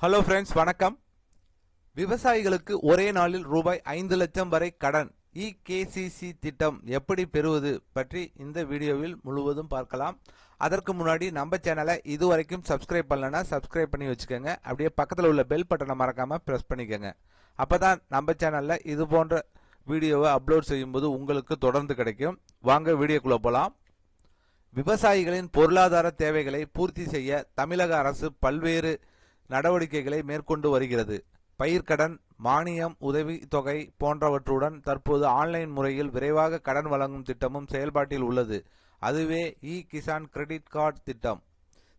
Hello friends, வணக்கம். விவசாயிகளுக்கு ஒரே நாளில் ரூபாய் 5 லட்சம் வரை கடன் இகேசிசி திட்டம் எப்படி பெறுவது பற்றி இந்த வீடியோவில் முழுவதும் பார்க்கலாம். அதற்கு முன்னாடி நம்ம சேனலை இதுவரைக்கும் சப்ஸ்கிரைப் பண்ணலன்னா சப்ஸ்கிரைப் பண்ணி வச்சுக்கோங்க. அப்படியே பக்கத்தில் உள்ள பெல் பட்டனை மறக்காம பிரஸ் பண்ணிக்கோங்க. அப்பதான் நம்ம சேனல்ல இது போன்ற வீடியோவை அப்லோட் செய்யும்போது உங்களுக்கு தொடர்ந்து கிடைக்கும். வாங்க வீடியோக்குள்ள போலாம். விவசாயிகளின் பொருளாதார தேவைகளை பூர்த்தி செய்ய தமிழக அரசு பல்வேறு நடவடிக்கைகளை மேற்கொண்டு வருகிறது. பயிர்க்கடன், மானியம், உதவி தொகை போன்றவற்றுடன் தற்போது ஆன்லைன் முறையில் விரைவாக கடன் வழங்கும் திட்டமும் செயல்பாட்டில் உள்ளது. அதுவே கிசான் கிரெடிட் கார்டு திட்டம்.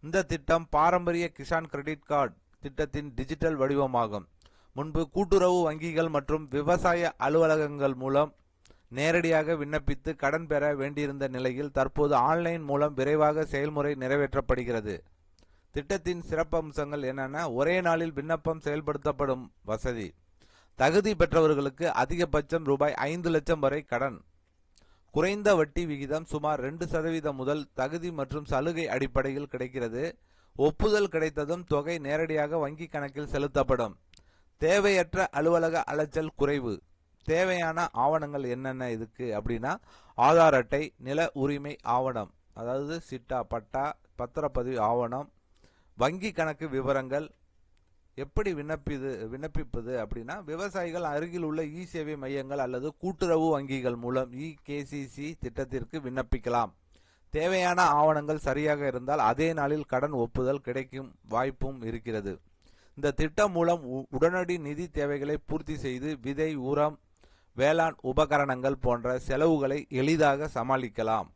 இந்த திட்டம் பாரம்பரிய கிசான் கிரெடிட் கார்டு திட்டத்தின் டிஜிட்டல் வடிவமாகும். முன்பு கூட்டுறவு வங்கிகள் மற்றும் விவசாய அலுவலகங்கள் மூலம் நேரடியாக விண்ணப்பித்து கடன் பெற வேண்டியிருந்த நிலையில் தற்போது ஆன்லைன் மூலம் விரைவாக செயல்முறை நிறைவேற்றப்படுகிறது. திட்டத்தின் சிறப்பம்சங்கள் என்னென்ன? ஒரே நாளில் விண்ணப்பம் செயல்படுத்தப்படும் வசதி, தகுதி பெற்றவர்களுக்கு அதிகபட்சம் ரூபாய் 5 லட்சம் வரை கடன், குறைந்த வட்டி விகிதம் சுமார் 2% முதல் தகுதி மற்றும் சலுகை அடிப்படையில் கிடைக்கிறது. ஒப்புதல் கிடைத்ததும் தொகை நேரடியாக வங்கி கணக்கில் செலுத்தப்படும். தேவையற்ற அலுவலக அலைச்சல் குறைவு. தேவையான ஆவணங்கள் என்னென்ன இதுக்கு அப்படின்னா, ஆதார் அட்டை, நில உரிமை ஆவணம், அதாவது சிட்டா, பட்டா, பத்திரப்பதிவு ஆவணம், வங்கி கணக்கு விவரங்கள். எப்படி விண்ணப்பிப்பது அப்படின்னா, விவசாயிகள் அருகில் உள்ள சேவை மையங்கள் அல்லது கூட்டுறவு வங்கிகள் மூலம் இகேசிசி திட்டத்திற்கு விண்ணப்பிக்கலாம். தேவையான ஆவணங்கள் சரியாக இருந்தால் அதே நாளில் கடன் ஒப்புதல் கிடைக்கும் வாய்ப்பும் இருக்கிறது. இந்த திட்டம் மூலம் உடனடி நிதி தேவைகளை பூர்த்தி செய்து விதை, உரம், வேளாண் உபகரணங்கள் போன்ற செலவுகளை எளிதாக சமாளிக்கலாம்.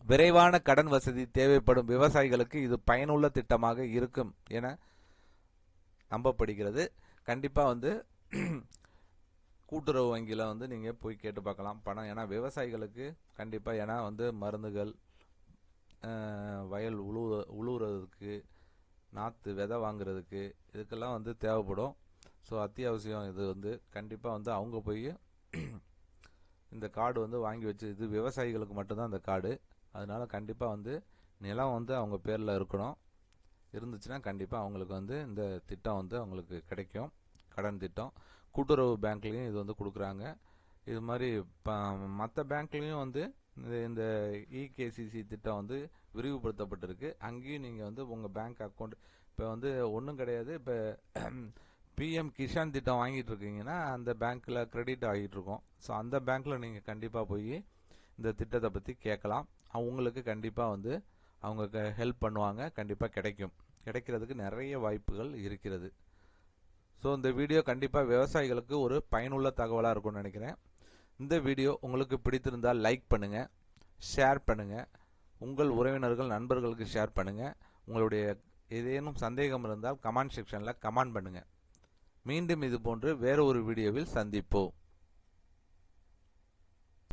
விரைவான கடன் வசதி தேவைப்படும் விவசாயிகளுக்கு இது பயனுள்ள திட்டமாக இருக்கும் என நம்பப்படுகிறது. கண்டிப்பா கூட்டுறவு வங்கியில நீங்க போய் கேட்டு பார்க்கலாம் பணம். ஏன்னா விவசாயிகளுக்கு கண்டிப்பா, ஏன்னா மருந்துகள், வயல் உழுவுறதுக்கு, நாற்று விதை வாங்குறதுக்கு, இதுக்கெல்லாம் தேவைப்படும். ஸோ அத்தியாவசியம். இது கண்டிப்பா அவங்க போய் இந்த கார்டு வாங்கி வச்சு, இது விவசாயிகளுக்கு மட்டும்தான் இந்த கார்டு. அதனால கண்டிப்பா நிலம் அவங்க பேர்ல இருக்கணும். இருந்துச்சுன்னா கண்டிப்பா அவங்களுக்கு இந்த திட்டம் அவங்களுக்கு கிடைக்கும். கடன் திட்டம் கூட்டுறவு பேங்க்லயும் இது கொடுக்குறாங்க. இது மாதிரி மற்ற பேங்க்லயும் இந்த இகேசிசி திட்டம் விரிவுபடுத்தப்பட்டிருக்கு. அங்கேயும் நீங்க உங்க பேங்க் அக்கௌண்ட் இப்போ ஒன்றும் கிடையாது. இப்போ பிஎம் கிசான் திட்டம் வாங்கிட்டு இருக்கீங்கன்னா அந்த பேங்க்ல கிரெடிட் ஆகிட்டு இருக்கும். ஸோ அந்த பேங்க்ல நீங்க கண்டிப்பா போய் இந்த திட்டத்தை பத்தி கேட்கலாம். அவங்களுக்கு கண்டிப்பா அவங்க ஹெல்ப் பண்ணுவாங்க. கண்டிப்பா கிடைக்கிறதுக்கு நிறைய வாய்ப்புகள் இருக்கிறது. ஸோ இந்த வீடியோ கண்டிப்பா விவசாயிகளுக்கு ஒரு பயனுள்ள தகவலா இருக்கும்னு நினைக்கிறேன். இந்த வீடியோ உங்களுக்கு பிடித்திருந்தால் லைக் பண்ணுங்க, ஷேர் பண்ணுங்க, உங்கள் உறவினர்கள், நண்பர்களுக்கு ஷேர் பண்ணுங்க. உங்களுடைய ஏதேனும் சந்தேகம் இருந்தால் கமெண்ட் செக்ஷன்ல கமெண்ட் பண்ணுங்க. மீண்டும் இது போன்று வேற ஒரு வீடியோவில் சந்திப்போம்.